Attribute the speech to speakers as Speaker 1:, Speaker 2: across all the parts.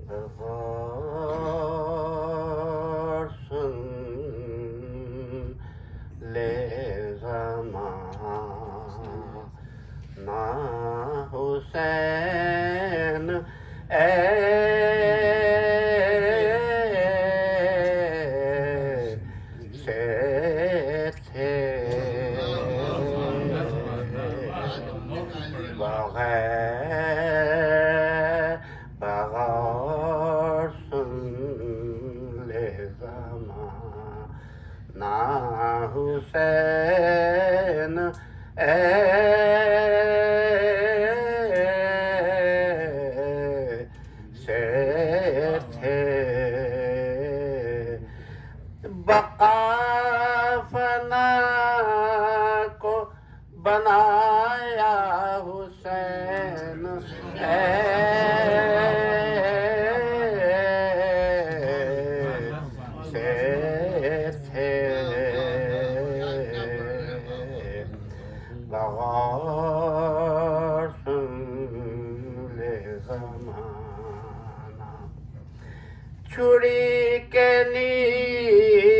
Speaker 1: بغار سن لے زمانہ حسین ایسے تھے بغار سن لے زمانہ حسین ایسے تھے بقا فنا کو بنایا حسین ایسے تھے بغار سن لے زمانہ چھری کے نیچے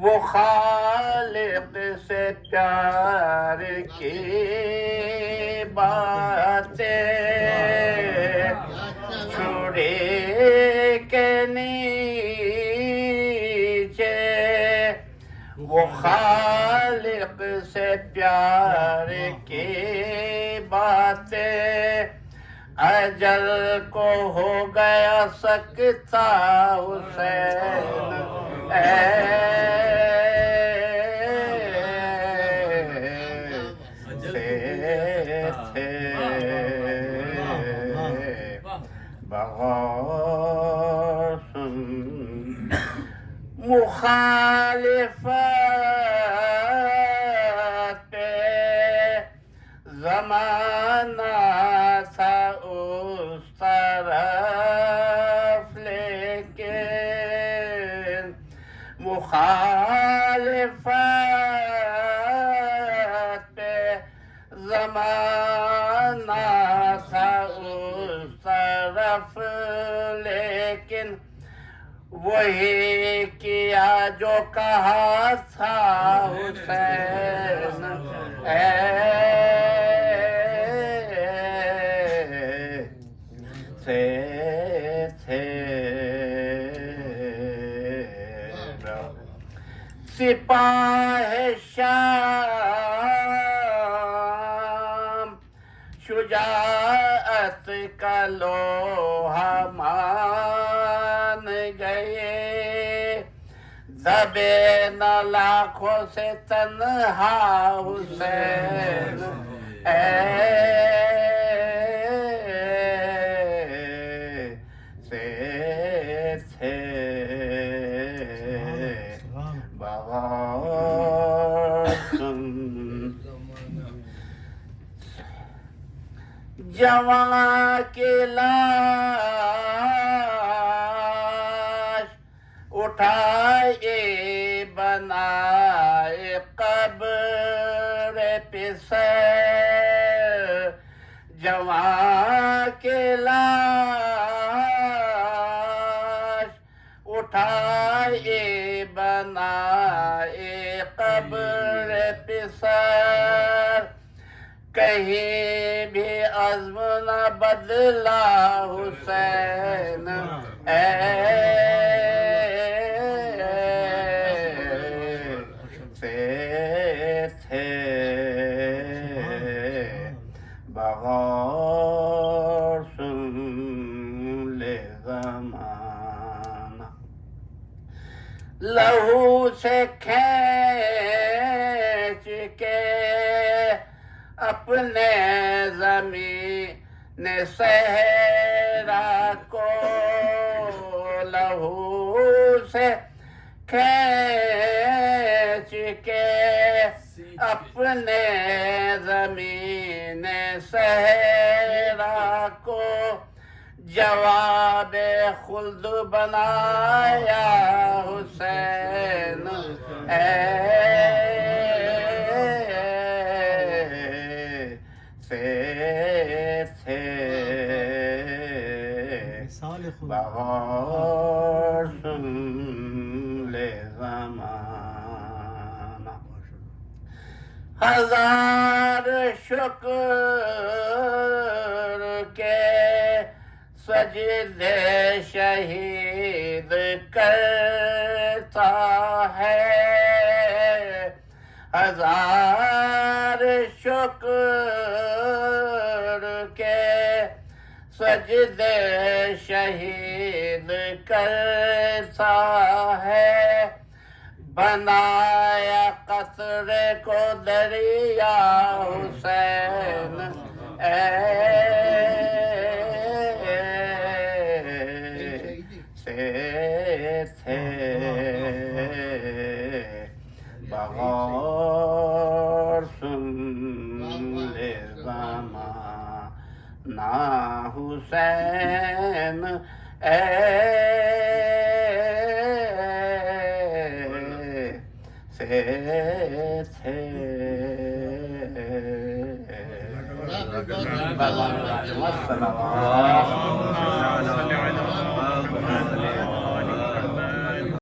Speaker 1: وہ خالق سے پیار کی باتیں چھری کے نیچے وہ خالق سے پیار کی باتیں اجل کو ہو گیا سکتا حسین بغار سن مخالفت پہ زمانہ تھا اس طرف لیکن مخالفت پہ زمانہ تھا اس طرف لیکن وہی کیا جو کہا تھا حسین ایسے تھے سپاہ شام شجاعت کا لوہا مان گئے دبے نہ لاکھوں سے تنہا حسین ایسے تھے بغار سن جوان کی لاش اٹھائے بنائے قبر پسر جوان کی لاش اٹھائے بنائے قبر پسر کہیں بھی عزم نہ بدلا حسین ایسے تھے بغار سن لے زمانہ لہو سے کھینچ کے اپنے زمین صحرا کو لہو سے کھینچ کے اپنے زمین صحرا کو جواب خلد بنایا حسین ایسے تھے بغور سن لے زمانہ ہزار شکر کے سجدے شہید کرتا ہے ہزار شکر کے سجدے شہید کرتا ہے بنایا قطرے کو دریا حسین سے تھے بغور سن لے زمانہ حسین سے تھے السلام